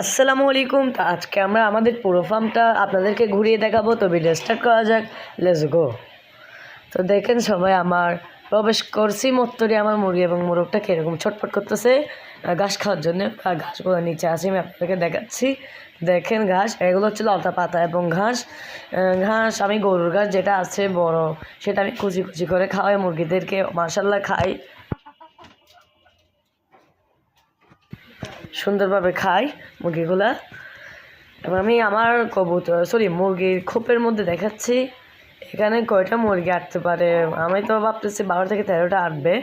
আসসালামু আলাইকুম। তো আজকে আমরা আমাদের পুরো ফার্মটা আপনাদেরকে ঘুরিয়ে দেখাবো। তো ভিডিও স্টার্ট করা যাক, লেটস গো। তো দেখেন সবাই, আমার প্রবেশ করছি মত্তরে আমার মুরগি এবং মোরগটা কীরকম ছটফট করতেছে ঘাস খাওয়ার জন্য। আর ঘাসগুলো নিচে আসি, আমি আপনাদেরকে দেখাচ্ছি। দেখেন ঘাস, এগুলো হচ্ছে লতা পাতা এবং ঘাস। ঘাস আমি গরুর ঘাস যেটা আছে বড়, সেটা আমি কুচি কুচি করে খাওয়াই মুরগিদেরকে, মাশাল্লাহ খাই, সুন্দরভাবে খাই মুরগিগুলা। এবং আমি আমার মুরগির খোপের মধ্যে দেখাচ্ছি এখানে কয়টা মুরগি আটতে পারে। আমি তো ভাবতেছি 12 থেকে 13টা আটবে।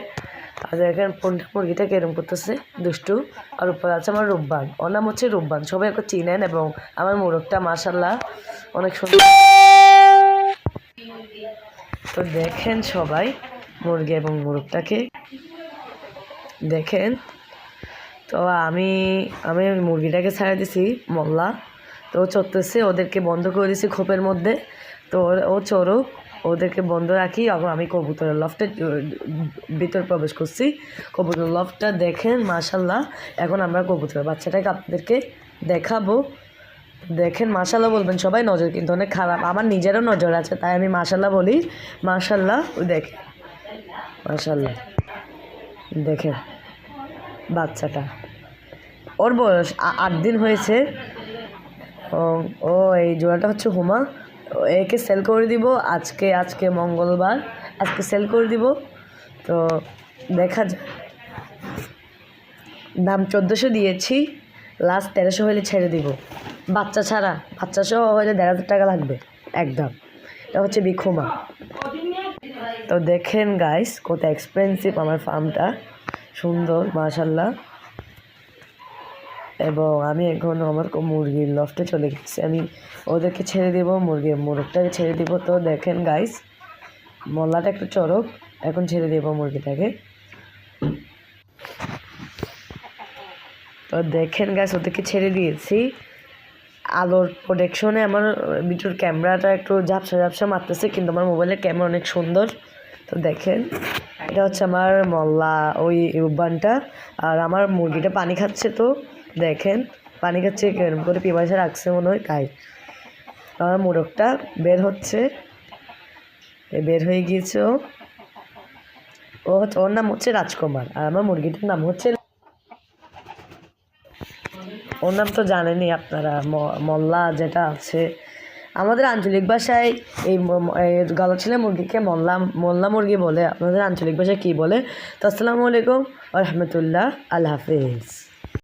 আর দেখেন কোনটা মুরগিটা কেরম করতেছে দুষ্টু। আর উপরে আছে আমার রূপবান, ওর নাম হচ্ছে রূপবান, সবাই ওকে চিনেন। এবং আমার মোরগটা মাশাল্লাহ অনেক সুন্দর। তো দেখেন সবাই মুরগি এবং মোরগটাকে দেখেন। তো আমি আমি মুরগিটাকে ছাড়া দিছি মল্লা, তো ও চড়তেছে, ওদেরকে বন্ধ করে দিছি খোপের মধ্যে। তো ও চড়ুক, ওদেরকে বন্ধ রাখি। এবং আমি কবুতরের লফটে ভিতর প্রবেশ করছি। কবুতরের লফটটা দেখেন মাশাল্লাহ। এখন আমরা কবুতরের বাচ্চাটাকে আপনাদেরকে দেখাবো। দেখেন মাশাল্লাহ বলবেন সবাই, নজর কিন্তু অনেক খারাপ, আমার নিজেরও নজর আছে, তাই আমি মাশাল্লাহ বলি। মাশাল্লাহ দেখেন, মাশাল্লাহ দেখেন বাচ্চাটা, ওর বয়স 8 দিন হয়েছে। ও এই জোড়াটা হচ্ছে হুমা। একে সেল করে দিব আজকে মঙ্গলবার, আজকে সেল করে দিব। তো দেখা যায়, দাম 1400 দিয়েছি, লাস্ট 1300 হলে ছেড়ে দিব। বাচ্চা ছাড়া, বাচ্চা সহ হলে 1500 টাকা লাগবে একদম। এটা হচ্ছে বিখুমা। তো দেখেন গাইস কত এক্সপেন্সিভ আমার ফার্মটা, সুন্দর মাশাল্লাহ। এবং আমি এখন আমার মুরগির লফটে চলে গেছি, আমি ওদেরকে ছেড়ে দেবো, মোরগটাকে ছেড়ে দিব। তো দেখেন গাইস, মল্লাটা একটু চড়ক, এখন ছেড়ে দেবো মুরগিটাকে। তো দেখেন গাইস, ওদেরকে ছেড়ে দিয়েছি। আলোর প্রোটেকশনে আমার ভিডিওর ক্যামেরাটা একটু ঝাপসা ঝাপসা মারতেছে, কিন্তু আমার মোবাইলের ক্যামেরা অনেক সুন্দর। তো দেখেন এটা হচ্ছে আমার মল্লা, ওই রূপবানটা। আর আমার মুরগিটা পানি খাচ্ছে, তো দেখেন পানি খাচ্ছে কেরম করে, পিপাসা রাখছে মনে হয় তাই। আমার মোরগটা বের হচ্ছে, বের হয়ে গিয়েছে। ওর নাম হচ্ছে রাজকুমার। আর আমার মুরগিটার নাম হচ্ছে, ওর নাম তো জানেনই আপনারা, মল্লা যেটা আছে। আমাদের আঞ্চলিক ভাষায় এই গলাচিলা মুরগিকে মোল্লা মুরগি বলে। আপনাদের আঞ্চলিক ভাষায় কী বলে? তো আসসালামু আলাইকুম ওয়া রাহমাতুল্লাহ, আল্লাহ হাফিজ।